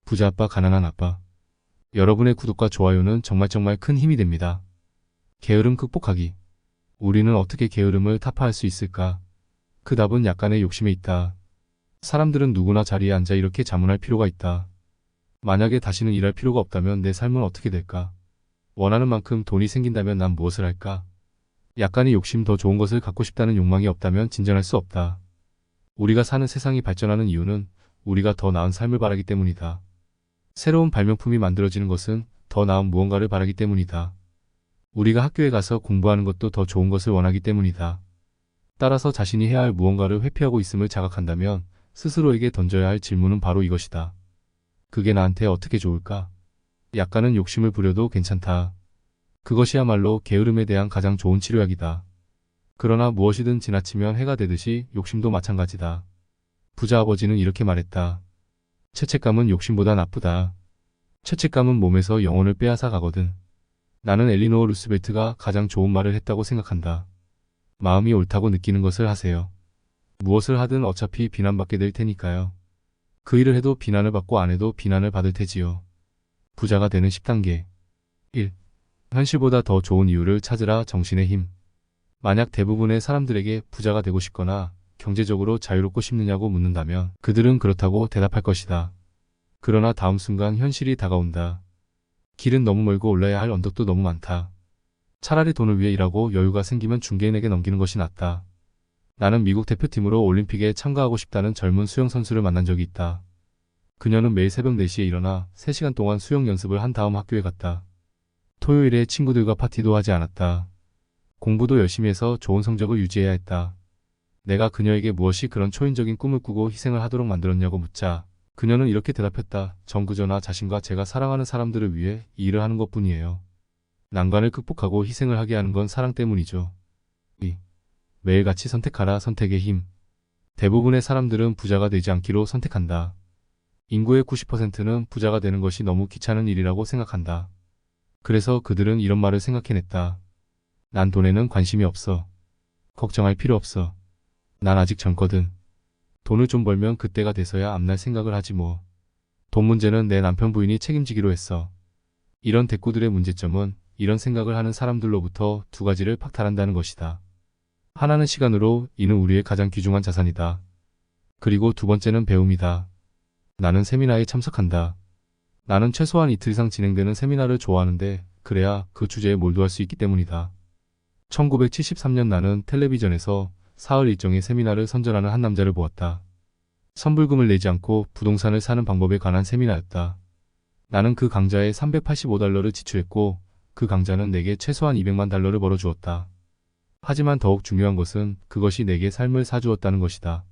부자 아빠, 가난한 아빠. 여러분의 구독과 좋아요는 정말 큰 힘이 됩니다. 게으름 극복하기. 우리는 어떻게 게으름을 타파할 수 있을까? 그 답은 약간의 욕심에 있다. 사람들은 누구나 자리에 앉아 이렇게 자문할 필요가 있다. 만약에 다시는 일할 필요가 없다면 내 삶은 어떻게 될까? 원하는 만큼 돈이 생긴다면 난 무엇을 할까? 약간의 욕심, 더 좋은 것을 갖고 싶다는 욕망이 없다면 진전할 수 없다. 우리가 사는 세상이 발전하는 이유는 우리가 더 나은 삶을 바라기 때문이다. 새로운 발명품이 만들어지는 것은 더 나은 무언가를 바라기 때문이다. 우리가 학교에 가서 공부하는 것도 더 좋은 것을 원하기 때문이다. 따라서 자신이 해야 할 무언가를 회피하고 있음을 자각한다면 스스로에게 던져야 할 질문은 바로 이것이다. 그게 나한테 어떻게 좋을까? 약간은 욕심을 부려도 괜찮다. 그것이야말로 게으름에 대한 가장 좋은 치료약이다. 그러나 무엇이든 지나치면 해가 되듯이 욕심도 마찬가지다. 부자 아버지는 이렇게 말했다. 죄책감은 욕심보다 나쁘다. 죄책감은 몸에서 영혼을 빼앗아 가거든. 나는 엘리노어 루스벨트가 가장 좋은 말을 했다고 생각한다. 마음이 옳다고 느끼는 것을 하세요. 무엇을 하든 어차피 비난받게 될 테니까요. 그 일을 해도 비난을 받고 안 해도 비난을 받을 테지요. 부자가 되는 10단계. 1. 현실보다 더 좋은 이유를 찾으라. 정신의 힘. 만약 대부분의 사람들에게 부자가 되고 싶거나 경제적으로 자유롭고 싶느냐고 묻는다면 그들은 그렇다고 대답할 것이다. 그러나 다음 순간 현실이 다가온다. 길은 너무 멀고 올라야 할 언덕도 너무 많다. 차라리 돈을 위해 일하고 여유가 생기면 중개인에게 넘기는 것이 낫다. 나는 미국 대표팀으로 올림픽에 참가하고 싶다는 젊은 수영 선수를 만난 적이 있다. 그녀는 매일 새벽 4시에 일어나 3시간 동안 수영 연습을 한 다음 학교에 갔다. 토요일에 친구들과 파티도 하지 않았다. 공부도 열심히 해서 좋은 성적을 유지해야 했다. 내가 그녀에게 무엇이 그런 초인적인 꿈을 꾸고 희생을 하도록 만들었냐고 묻자 그녀는 이렇게 대답했다. 전 그저 나 자신과 제가 사랑하는 사람들을 위해 이 일을 하는 것뿐이에요. 난관을 극복하고 희생을 하게 하는 건 사랑 때문이죠. 2. 매일같이 선택하라. 선택의 힘. 대부분의 사람들은 부자가 되지 않기로 선택한다. 인구의 90%는 부자가 되는 것이 너무 귀찮은 일이라고 생각한다. 그래서 그들은 이런 말을 생각해냈다. 난 돈에는 관심이 없어. 걱정할 필요 없어. 난 아직 젊거든. 돈을 좀 벌면 그때가 돼서야 앞날 생각을 하지 뭐. 돈 문제는 내 남편 부인이 책임지기로 했어. 이런 대꾸들의 문제점은 이런 생각을 하는 사람들로부터 두 가지를 박탈한다는 것이다. 하나는 시간으로, 이는 우리의 가장 귀중한 자산이다. 그리고 두 번째는 배움이다. 나는 세미나에 참석한다. 나는 최소한 이틀 이상 진행되는 세미나를 좋아하는데 그래야 그 주제에 몰두할 수 있기 때문이다. 1973년 나는 텔레비전에서 사흘 일정의 세미나를 선전하는 한 남자를 보았다. 선불금을 내지 않고 부동산을 사는 방법에 관한 세미나였다. 나는 그 강좌에 $385를 지출했고 그 강좌는 내게 최소한 $200만 벌어주었다. 하지만 더욱 중요한 것은 그것이 내게 삶을 사주었다는 것이다.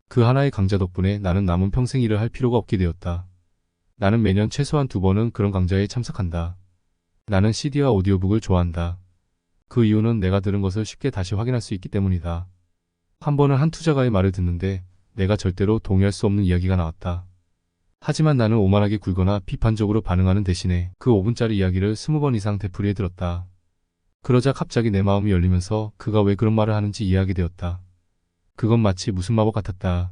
그 하나의 강좌 덕분에 나는 남은 평생 일을 할 필요가 없게 되었다. 나는 매년 최소한 2번은 그런 강좌에 참석한다. 나는 CD와 오디오북을 좋아한다. 그 이유는 내가 들은 것을 쉽게 다시 확인할 수 있기 때문이다. 한 번은 한 투자가의 말을 듣는데 내가 절대로 동의할 수 없는 이야기가 나왔다. 하지만 나는 오만하게 굴거나 비판적으로 반응하는 대신에 그 5분짜리 이야기를 20번 이상 되풀이해 들었다. 그러자 갑자기 내 마음이 열리면서 그가 왜 그런 말을 하는지 이해하게 되었다. 그건 마치 무슨 마법 같았다.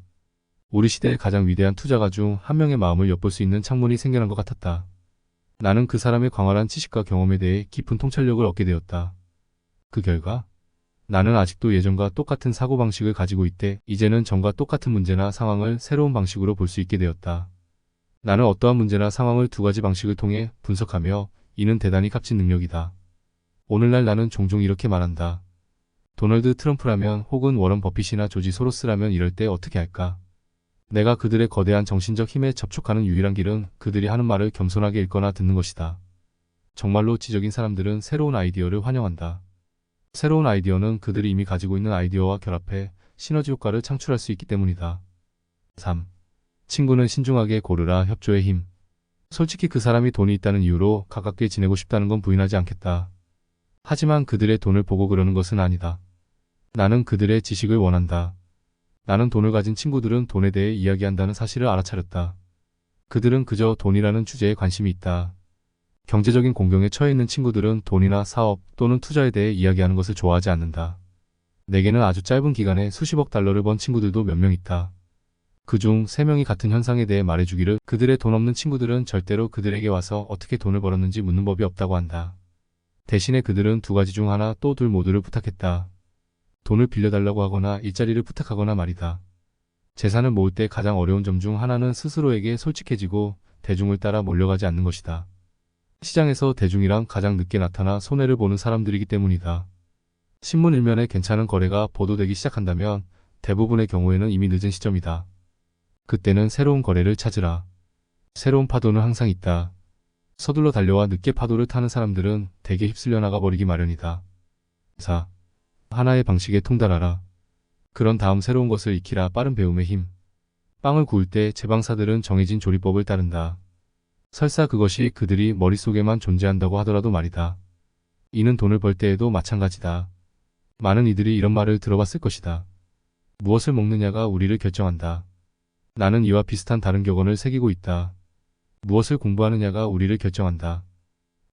우리 시대의 가장 위대한 투자가 중 한 명의 마음을 엿볼 수 있는 창문이 생겨난 것 같았다. 나는 그 사람의 광활한 지식과 경험에 대해 깊은 통찰력을 얻게 되었다. 그 결과 나는 아직도 예전과 똑같은 사고방식을 가지고 있대 이제는 전과 똑같은 문제나 상황을 새로운 방식으로 볼 수 있게 되었다. 나는 어떠한 문제나 상황을 두 가지 방식을 통해 분석하며 이는 대단히 값진 능력이다. 오늘날 나는 종종 이렇게 말한다. 도널드 트럼프라면 혹은 워런 버핏이나 조지 소로스라면 이럴 때 어떻게 할까? 내가 그들의 거대한 정신적 힘에 접촉하는 유일한 길은 그들이 하는 말을 겸손하게 읽거나 듣는 것이다. 정말로 지적인 사람들은 새로운 아이디어를 환영한다. 새로운 아이디어는 그들이 이미 가지고 있는 아이디어와 결합해 시너지 효과를 창출할 수 있기 때문이다. 3. 친구는 신중하게 고르라. 협조의 힘. 솔직히 그 사람이 돈이 있다는 이유로 가깝게 지내고 싶다는 건 부인하지 않겠다. 하지만 그들의 돈을 보고 그러는 것은 아니다. 나는 그들의 지식을 원한다. 나는 돈을 가진 친구들은 돈에 대해 이야기한다는 사실을 알아차렸다. 그들은 그저 돈이라는 주제에 관심이 있다. 경제적인 공경에 처해 있는 친구들은 돈이나 사업 또는 투자에 대해 이야기하는 것을 좋아하지 않는다. 내게는 아주 짧은 기간에 수십억 달러를 번 친구들도 몇 명 있다. 그중 3명이 같은 현상에 대해 말해주기를 그들의 돈 없는 친구들은 절대로 그들에게 와서 어떻게 돈을 벌었는지 묻는 법이 없다고 한다. 대신에 그들은 2가지 중 하나 또 둘 모두를 부탁했다. 돈을 빌려달라고 하거나 일자리를 부탁하거나 말이다. 재산을 모을 때 가장 어려운 점 중 하나는 스스로에게 솔직해지고 대중을 따라 몰려가지 않는 것이다. 시장에서 대중이랑 가장 늦게 나타나 손해를 보는 사람들이기 때문이다. 신문 일면에 괜찮은 거래가 보도되기 시작한다면 대부분의 경우에는 이미 늦은 시점이다. 그때는 새로운 거래를 찾으라. 새로운 파도는 항상 있다. 서둘러 달려와 늦게 파도를 타는 사람들은 대개 휩쓸려 나가버리기 마련이다. 4. 하나의 방식에 통달하라. 그런 다음 새로운 것을 익히라. 빠른 배움의 힘. 빵을 구울 때 제방사들은 정해진 조리법을 따른다. 설사 그것이 그들이 머릿속에만 존재한다고 하더라도 말이다. 이는 돈을 벌 때에도 마찬가지다. 많은 이들이 이런 말을 들어봤을 것이다. 무엇을 먹느냐가 우리를 결정한다. 나는 이와 비슷한 다른 격언을 새기고 있다. 무엇을 공부하느냐가 우리를 결정한다.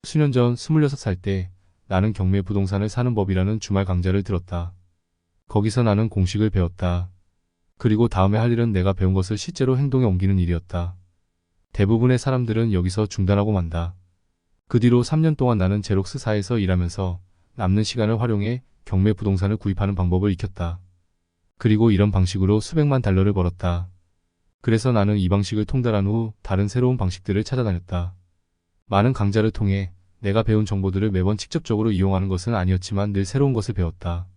수년 전 26살 때 나는 경매 부동산을 사는 법이라는 주말 강좌를 들었다. 거기서 나는 공식을 배웠다. 그리고 다음에 할 일은 내가 배운 것을 실제로 행동에 옮기는 일이었다. 대부분의 사람들은 여기서 중단하고 만다. 그 뒤로 3년 동안 나는 제록스사에서 일하면서 남는 시간을 활용해 경매 부동산을 구입하는 방법을 익혔다. 그리고 이런 방식으로 수백만 달러를 벌었다. 그래서 나는 이 방식을 통달한 후 다른 새로운 방식들을 찾아다녔다. 많은 강좌를 통해 내가 배운 정보들을 매번 직접적으로 이용하는 것은 아니었지만 늘 새로운 것을 배웠다.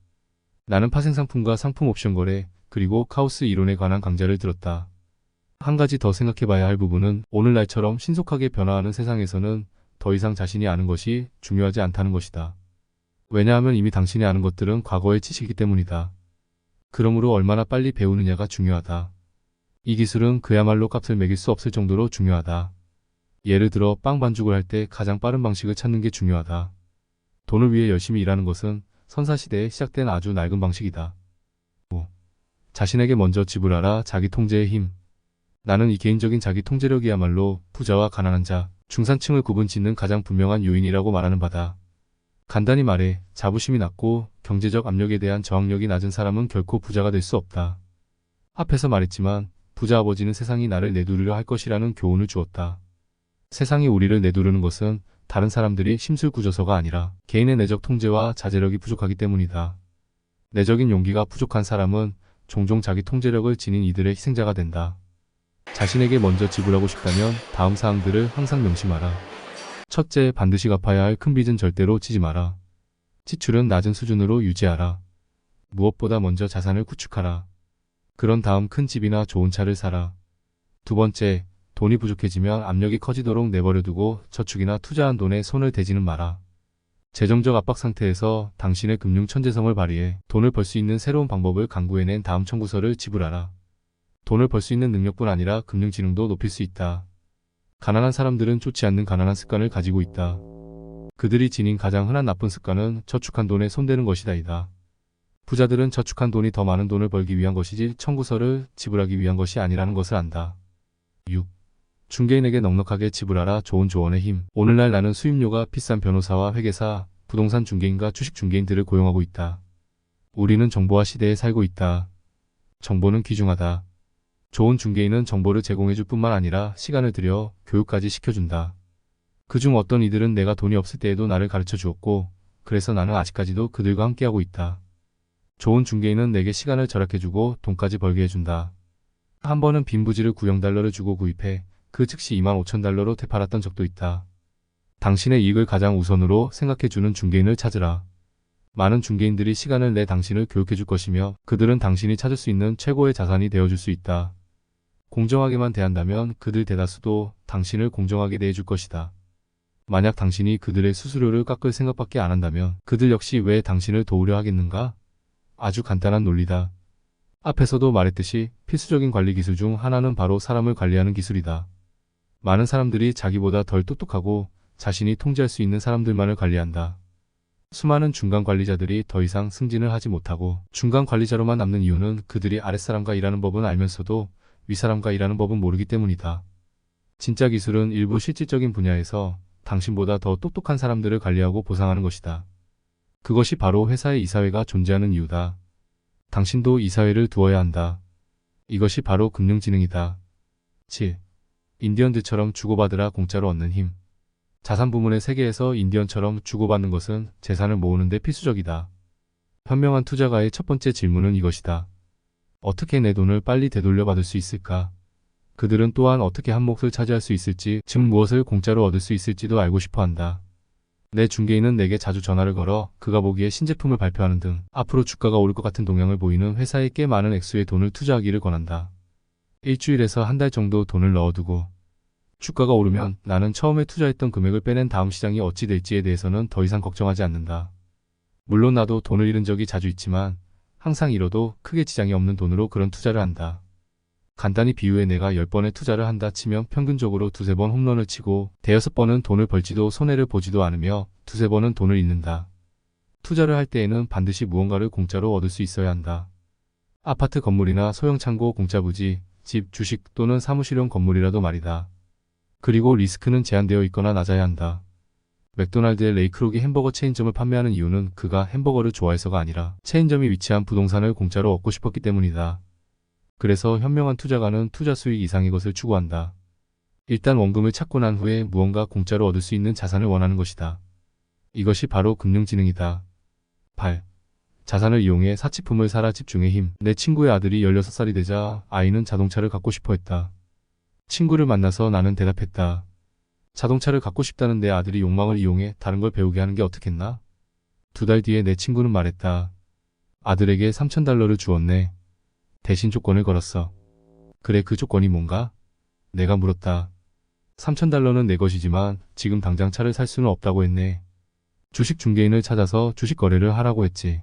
나는 파생상품과 상품 옵션 거래, 그리고 카오스 이론에 관한 강좌를 들었다. 한 가지 더 생각해봐야 할 부분은 오늘날처럼 신속하게 변화하는 세상에서는 더 이상 자신이 아는 것이 중요하지 않다는 것이다. 왜냐하면 이미 당신이 아는 것들은 과거의 지식이기 때문이다. 그러므로 얼마나 빨리 배우느냐가 중요하다. 이 기술은 그야말로 값을 매길 수 없을 정도로 중요하다. 예를 들어 빵 반죽을 할 때 가장 빠른 방식을 찾는 게 중요하다. 돈을 위해 열심히 일하는 것은 선사시대에 시작된 아주 낡은 방식이다. 5. 자신에게 먼저 지불하라. 자기 통제의 힘. 나는 이 개인적인 자기 통제력이야말로 부자와 가난한 자, 중산층을 구분짓는 가장 분명한 요인이라고 말하는 바다. 간단히 말해 자부심이 낮고 경제적 압력에 대한 저항력이 낮은 사람은 결코 부자가 될 수 없다. 앞에서 말했지만 부자 아버지는 세상이 나를 내두르려 할 것이라는 교훈을 주었다. 세상이 우리를 내두르는 것은 다른 사람들이 심술궂어서가 아니라 개인의 내적 통제와 자제력이 부족하기 때문이다. 내적인 용기가 부족한 사람은 종종 자기 통제력을 지닌 이들의 희생자가 된다. 자신에게 먼저 지불하고 싶다면 다음 사항들을 항상 명심하라. 첫째, 반드시 갚아야 할 큰 빚은 절대로 지지 마라. 지출은 낮은 수준으로 유지하라. 무엇보다 먼저 자산을 구축하라. 그런 다음 큰 집이나 좋은 차를 사라. 2번째, 돈이 부족해지면 압력이 커지도록 내버려두고 저축이나 투자한 돈에 손을 대지는 마라. 재정적 압박 상태에서 당신의 금융 천재성을 발휘해 돈을 벌 수 있는 새로운 방법을 강구해낸 다음 청구서를 지불하라. 돈을 벌 수 있는 능력뿐 아니라 금융 지능도 높일 수 있다. 가난한 사람들은 좋지 않는 가난한 습관을 가지고 있다. 그들이 지닌 가장 흔한 나쁜 습관은 저축한 돈에 손대는 것이다이다. 부자들은 저축한 돈이 더 많은 돈을 벌기 위한 것이지 청구서를 지불하기 위한 것이 아니라는 것을 안다. 6. 중개인에게 넉넉하게 지불하라. 좋은 조언의 힘. 오늘날 나는 수임료가 비싼 변호사와 회계사, 부동산 중개인과 주식 중개인들을 고용하고 있다. 우리는 정보화 시대에 살고 있다. 정보는 귀중하다. 좋은 중개인은 정보를 제공해줄 뿐만 아니라 시간을 들여 교육까지 시켜준다. 그중 어떤 이들은 내가 돈이 없을 때에도 나를 가르쳐 주었고, 그래서 나는 아직까지도 그들과 함께하고 있다. 좋은 중개인은 내게 시간을 절약해주고 돈까지 벌게 해준다. 한 번은 빈 부지를 9,000달러를 주고 구입해 그 즉시 25,000달러로 되팔았던 적도 있다. 당신의 이익을 가장 우선으로 생각해주는 중개인을 찾으라. 많은 중개인들이 시간을 내 당신을 교육해줄 것이며 그들은 당신이 찾을 수 있는 최고의 자산이 되어줄 수 있다. 공정하게만 대한다면 그들 대다수도 당신을 공정하게 대해줄 것이다. 만약 당신이 그들의 수수료를 깎을 생각밖에 안 한다면 그들 역시 왜 당신을 도우려 하겠는가? 아주 간단한 논리다. 앞에서도 말했듯이 필수적인 관리 기술 중 하나는 바로 사람을 관리하는 기술이다. 많은 사람들이 자기보다 덜 똑똑하고 자신이 통제할 수 있는 사람들만을 관리한다. 수많은 중간 관리자들이 더 이상 승진을 하지 못하고 중간 관리자로만 남는 이유는 그들이 아랫사람과 일하는 법은 알면서도 윗사람과 일하는 법은 모르기 때문이다. 진짜 기술은 일부 실질적인 분야에서 당신보다 더 똑똑한 사람들을 관리하고 보상하는 것이다. 그것이 바로 회사의 이사회가 존재하는 이유다. 당신도 이사회를 두어야 한다. 이것이 바로 금융지능이다. 7. 인디언들처럼 주고받으라 공짜로 얻는 힘. 자산 부문의 세계에서 인디언처럼 주고받는 것은 재산을 모으는 데 필수적이다. 현명한 투자가의 첫 번째 질문은 이것이다. 어떻게 내 돈을 빨리 되돌려 받을 수 있을까? 그들은 또한 어떻게 한 몫을 차지할 수 있을지, 즉 무엇을 공짜로 얻을 수 있을지도 알고 싶어 한다. 내 중개인은 내게 자주 전화를 걸어 그가 보기에 신제품을 발표하는 등 앞으로 주가가 오를 것 같은 동향을 보이는 회사에 꽤 많은 액수의 돈을 투자하기를 권한다. 일주일에서 한 달 정도 돈을 넣어두고 주가가 오르면 나는 처음에 투자했던 금액을 빼낸 다음 시장이 어찌 될지에 대해서는 더 이상 걱정하지 않는다. 물론 나도 돈을 잃은 적이 자주 있지만 항상 잃어도 크게 지장이 없는 돈으로 그런 투자를 한다. 간단히 비유해 내가 10번의 투자를 한다 치면 평균적으로 두세 번 홈런을 치고 대여섯 번은 돈을 벌지도 손해를 보지도 않으며 두세 번은 돈을 잃는다. 투자를 할 때에는 반드시 무언가를 공짜로 얻을 수 있어야 한다. 아파트 건물이나 소형 창고 공짜 부지, 집, 주식 또는 사무실용 건물이라도 말이다. 그리고 리스크는 제한되어 있거나 낮아야 한다. 맥도날드의 레이 크록이 햄버거 체인점을 판매하는 이유는 그가 햄버거를 좋아해서가 아니라 체인점이 위치한 부동산을 공짜로 얻고 싶었기 때문이다. 그래서 현명한 투자가는 투자 수익 이상의 것을 추구한다. 일단 원금을 찾고 난 후에 무언가 공짜로 얻을 수 있는 자산을 원하는 것이다. 이것이 바로 금융지능이다. 8. 자산을 이용해 사치품을 사라. 집중의 힘. 내 친구의 아들이 16살이 되자 아이는 자동차를 갖고 싶어 했다. 친구를 만나서 나는 대답했다. 자동차를 갖고 싶다는 내 아들이 욕망을 이용해 다른 걸 배우게 하는 게 어떻겠나? 2달 뒤에 내 친구는 말했다. 아들에게 $3,000를 주었네. 대신 조건을 걸었어. 그래, 그 조건이 뭔가? 내가 물었다. $3,000는 내 것이지만 지금 당장 차를 살 수는 없다고 했네. 주식 중개인을 찾아서 주식 거래를 하라고 했지.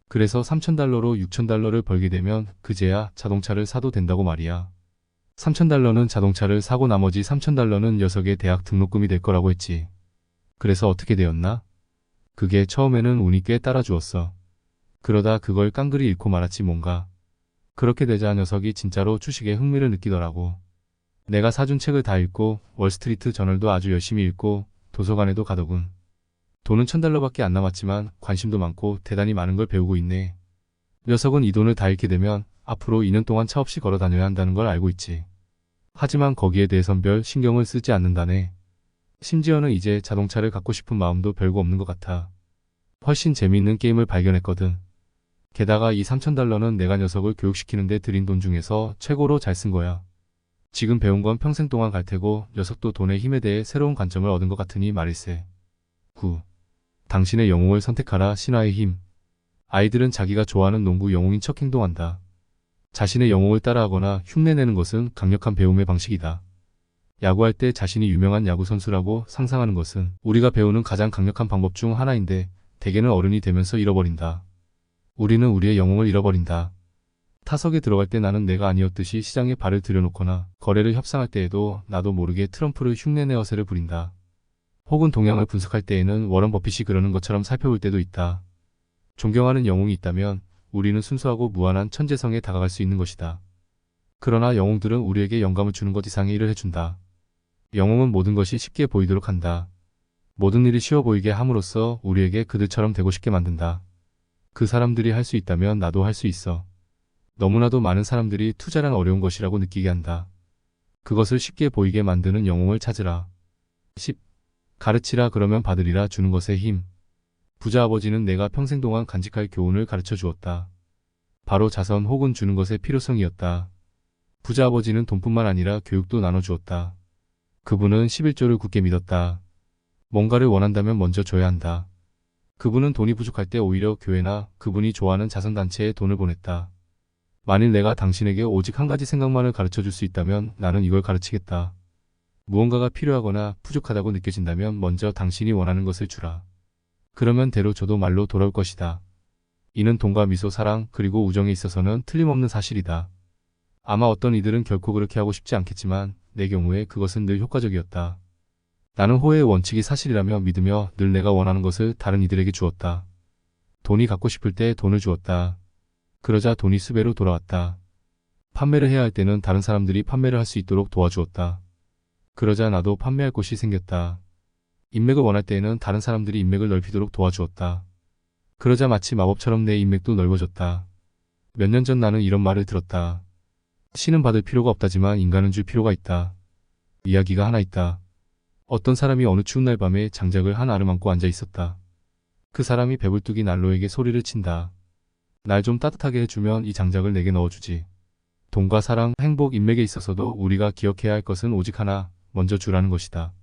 그래서 $3,000로 $6,000를 벌게 되면 그제야 자동차를 사도 된다고 말이야. $3,000는 자동차를 사고 나머지 $3,000는 녀석의 대학 등록금이 될 거라고 했지. 그래서 어떻게 되었나? 그게 처음에는 운이 꽤 따라주었어. 그러다 그걸 깡그리 잃고 말았지 뭔가. 그렇게 되자 녀석이 진짜로 주식에 흥미를 느끼더라고. 내가 사준 책을 다 읽고 월스트리트 저널도 아주 열심히 읽고 도서관에도 가더군. 돈은 $1,000밖에 안 남았지만 관심도 많고 대단히 많은 걸 배우고 있네. 녀석은 이 돈을 다 잃게 되면 앞으로 2년 동안 차 없이 걸어 다녀야 한다는 걸 알고 있지. 하지만 거기에 대해선 별 신경을 쓰지 않는다네. 심지어는 이제 자동차를 갖고 싶은 마음도 별거 없는 것 같아. 훨씬 재미있는 게임을 발견했거든. 게다가 이 $3,000는 내가 녀석을 교육시키는데 들인 돈 중에서 최고로 잘 쓴 거야. 지금 배운 건 평생 동안 갈 테고 녀석도 돈의 힘에 대해 새로운 관점을 얻은 것 같으니 말일세. 9. 당신의 영웅을 선택하라. 신화의 힘. 아이들은 자기가 좋아하는 농구 영웅인 척 행동한다. 자신의 영웅을 따라하거나 흉내내는 것은 강력한 배움의 방식이다. 야구할 때 자신이 유명한 야구 선수라고 상상하는 것은 우리가 배우는 가장 강력한 방법 중 하나인데 대개는 어른이 되면서 잃어버린다. 우리는 우리의 영웅을 잃어버린다. 타석에 들어갈 때 나는 내가 아니었듯이 시장에 발을 들여놓거나 거래를 협상할 때에도 나도 모르게 트럼프를 흉내내 어세를 부린다. 혹은 동향을 분석할 때에는 워런 버핏이 그러는 것처럼 살펴볼 때도 있다. 존경하는 영웅이 있다면 우리는 순수하고 무한한 천재성에 다가갈 수 있는 것이다. 그러나 영웅들은 우리에게 영감을 주는 것 이상의 일을 해준다. 영웅은 모든 것이 쉽게 보이도록 한다. 모든 일이 쉬워 보이게 함으로써 우리에게 그들처럼 되고 싶게 만든다. 그 사람들이 할 수 있다면 나도 할 수 있어. 너무나도 많은 사람들이 투자란 어려운 것이라고 느끼게 한다. 그것을 쉽게 보이게 만드는 영웅을 찾으라. 10. 가르치라 그러면 받으리라. 주는 것의 힘. 부자 아버지는 내가 평생 동안 간직할 교훈을 가르쳐 주었다. 바로 자선 혹은 주는 것의 필요성이었다. 부자 아버지는 돈뿐만 아니라 교육도 나눠주었다. 그분은 11조를 굳게 믿었다. 뭔가를 원한다면 먼저 줘야 한다. 그분은 돈이 부족할 때 오히려 교회나 그분이 좋아하는 자선단체에 돈을 보냈다. 만일 내가 당신에게 오직 한 가지 생각만을 가르쳐 줄 수 있다면 나는 이걸 가르치겠다. 무언가가 필요하거나 부족하다고 느껴진다면 먼저 당신이 원하는 것을 주라. 그러면 대로 줘도 말로 돌아올 것이다. 이는 돈과 미소, 사랑, 그리고 우정에 있어서는 틀림없는 사실이다. 아마 어떤 이들은 결코 그렇게 하고 싶지 않겠지만 내 경우에 그것은 늘 효과적이었다. 나는 호혜의 원칙이 사실이라며 믿으며 늘 내가 원하는 것을 다른 이들에게 주었다. 돈이 갖고 싶을 때 돈을 주었다. 그러자 돈이 수배로 돌아왔다. 판매를 해야 할 때는 다른 사람들이 판매를 할 수 있도록 도와주었다. 그러자 나도 판매할 곳이 생겼다. 인맥을 원할 때에는 다른 사람들이 인맥을 넓히도록 도와주었다. 그러자 마치 마법처럼 내 인맥도 넓어졌다. 몇 년 전 나는 이런 말을 들었다. 신은 받을 필요가 없다지만 인간은 줄 필요가 있다. 이야기가 하나 있다. 어떤 사람이 어느 추운 날 밤에 장작을 한 알을 안고 앉아 있었다. 그 사람이 배불뚝이 난로에게 소리를 친다. 날 좀 따뜻하게 해주면 이 장작을 내게 넣어주지. 돈과 사랑, 행복, 인맥에 있어서도 우리가 기억해야 할 것은 오직 하나, 먼저 주라는 것이다.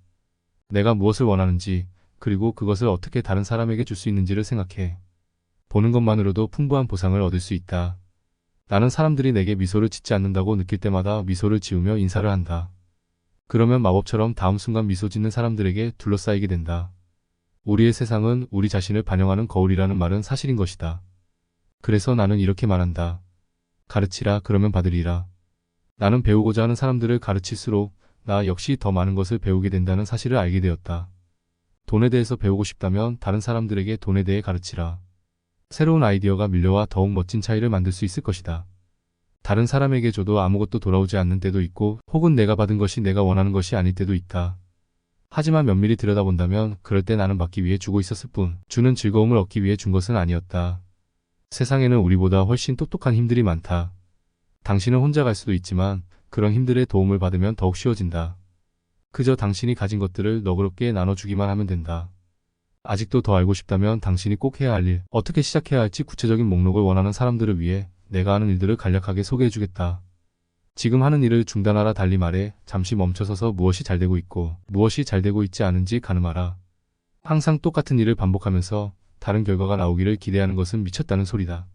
내가 무엇을 원하는지, 그리고 그것을 어떻게 다른 사람에게 줄 수 있는지를 생각해. 보는 것만으로도 풍부한 보상을 얻을 수 있다. 나는 사람들이 내게 미소를 짓지 않는다고 느낄 때마다 미소를 지으며 인사를 한다. 그러면 마법처럼 다음 순간 미소 짓는 사람들에게 둘러싸이게 된다. 우리의 세상은 우리 자신을 반영하는 거울이라는 말은 사실인 것이다. 그래서 나는 이렇게 말한다. 가르치라 그러면 받으리라. 나는 배우고자 하는 사람들을 가르칠수록 나 역시 더 많은 것을 배우게 된다는 사실을 알게 되었다. 돈에 대해서 배우고 싶다면 다른 사람들에게 돈에 대해 가르치라. 새로운 아이디어가 밀려와 더욱 멋진 차이를 만들 수 있을 것이다. 다른 사람에게 줘도 아무것도 돌아오지 않는 때도 있고 혹은 내가 받은 것이 내가 원하는 것이 아닐 때도 있다. 하지만 면밀히 들여다본다면 그럴 때 나는 받기 위해 주고 있었을 뿐 주는 즐거움을 얻기 위해 준 것은 아니었다. 세상에는 우리보다 훨씬 똑똑한 힘들이 많다. 당신은 혼자 갈 수도 있지만 그런 힘들의 도움을 받으면 더욱 쉬워진다. 그저 당신이 가진 것들을 너그럽게 나눠주기만 하면 된다. 아직도 더 알고 싶다면 당신이 꼭 해야 할 일, 어떻게 시작해야 할지 구체적인 목록을 원하는 사람들을 위해 내가 하는 일들을 간략하게 소개해주겠다. 지금 하는 일을 중단하라 달리 말해 잠시 멈춰서서 무엇이 잘 되고 있고 무엇이 잘 되고 있지 않은지 가늠하라. 항상 똑같은 일을 반복하면서 다른 결과가 나오기를 기대하는 것은 미쳤다는 소리다.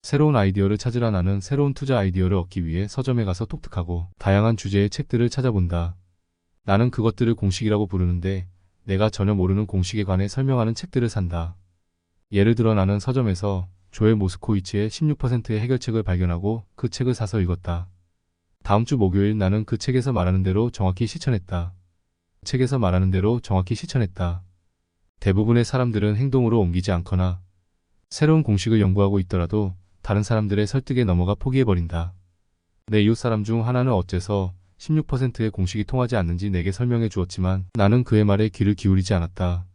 새로운 아이디어를 찾으라. 나는 새로운 투자 아이디어를 얻기 위해 서점에 가서 독특하고 다양한 주제의 책들을 찾아본다. 나는 그것들을 공식이라고 부르는데 내가 전혀 모르는 공식에 관해 설명하는 책들을 산다. 예를 들어 나는 서점에서 조엘 모스코위치의 16%의 해결책을 발견하고 그 책을 사서 읽었다. 다음 주 목요일 나는 그 책에서 말하는 대로 정확히 실천했다. 책에서 말하는 대로 정확히 실천했다. 대부분의 사람들은 행동으로 옮기지 않거나 새로운 공식을 연구하고 있더라도 다른 사람들의 설득에 넘어가 포기해버린다. 내 이웃 사람 중 하나는 어째서 16%의 공식이 통하지 않는지 내게 설명해 주었지만 나는 그의 말에 귀를 기울이지 않았다.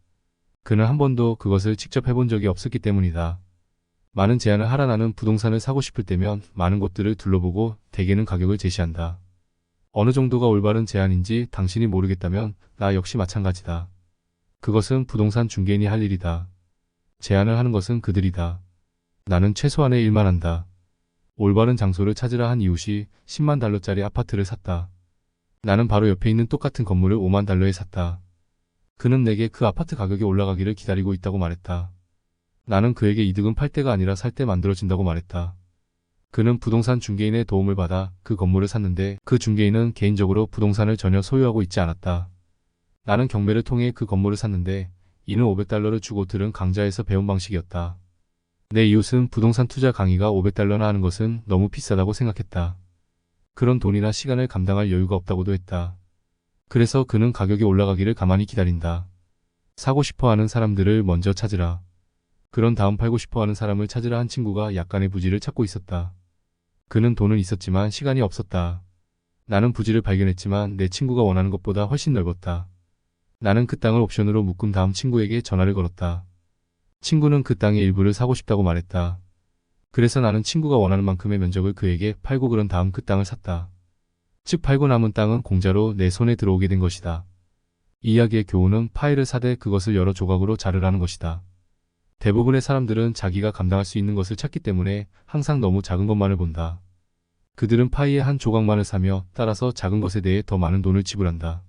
그는 한 번도 그것을 직접 해본 적이 없었기 때문이다. 많은 제안을 하라. 나는 부동산을 사고 싶을 때면 많은 곳들을 둘러보고 대개는 가격을 제시한다. 어느 정도가 올바른 제안인지 당신이 모르겠다면 나 역시 마찬가지다. 그것은 부동산 중개인이 할 일이다. 제안을 하는 것은 그들이다. 나는 최소한의 일만 한다. 올바른 장소를 찾으라 한 이웃이 10만 달러짜리 아파트를 샀다. 나는 바로 옆에 있는 똑같은 건물을 5만 달러에 샀다. 그는 내게 그 아파트 가격이 올라가기를 기다리고 있다고 말했다. 나는 그에게 이득은 팔 때가 아니라 살 때 만들어진다고 말했다. 그는 부동산 중개인의 도움을 받아 그 건물을 샀는데 그 중개인은 개인적으로 부동산을 전혀 소유하고 있지 않았다. 나는 경매를 통해 그 건물을 샀는데 이는 500달러를 주고 들은 강좌에서 배운 방식이었다. 내 이웃은 부동산 투자 강의가 500달러나 하는 것은 너무 비싸다고 생각했다. 그런 돈이나 시간을 감당할 여유가 없다고도 했다. 그래서 그는 가격이 올라가기를 가만히 기다린다. 사고 싶어하는 사람들을 먼저 찾으라. 그런 다음 팔고 싶어하는 사람을 찾으라. 한 친구가 약간의 부지를 찾고 있었다. 그는 돈은 있었지만 시간이 없었다. 나는 부지를 발견했지만 내 친구가 원하는 것보다 훨씬 넓었다. 나는 그 땅을 옵션으로 묶은 다음 친구에게 전화를 걸었다. 친구는 그 땅의 일부를 사고 싶다고 말했다. 그래서 나는 친구가 원하는 만큼의 면적을 그에게 팔고 그런 다음 그 땅을 샀다. 즉 팔고 남은 땅은 공짜로 내 손에 들어오게 된 것이다. 이 이야기의 교훈은 파일을 사되 그것을 여러 조각으로 자르라는 것이다. 대부분의 사람들은 자기가 감당할 수 있는 것을 찾기 때문에 항상 너무 작은 것만을 본다. 그들은 파이의 한 조각만을 사며 따라서 작은 것에 대해 더 많은 돈을 지불한다.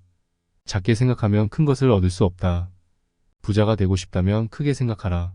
작게 생각하면 큰 것을 얻을 수 없다. 부자가 되고 싶다면 크게 생각하라.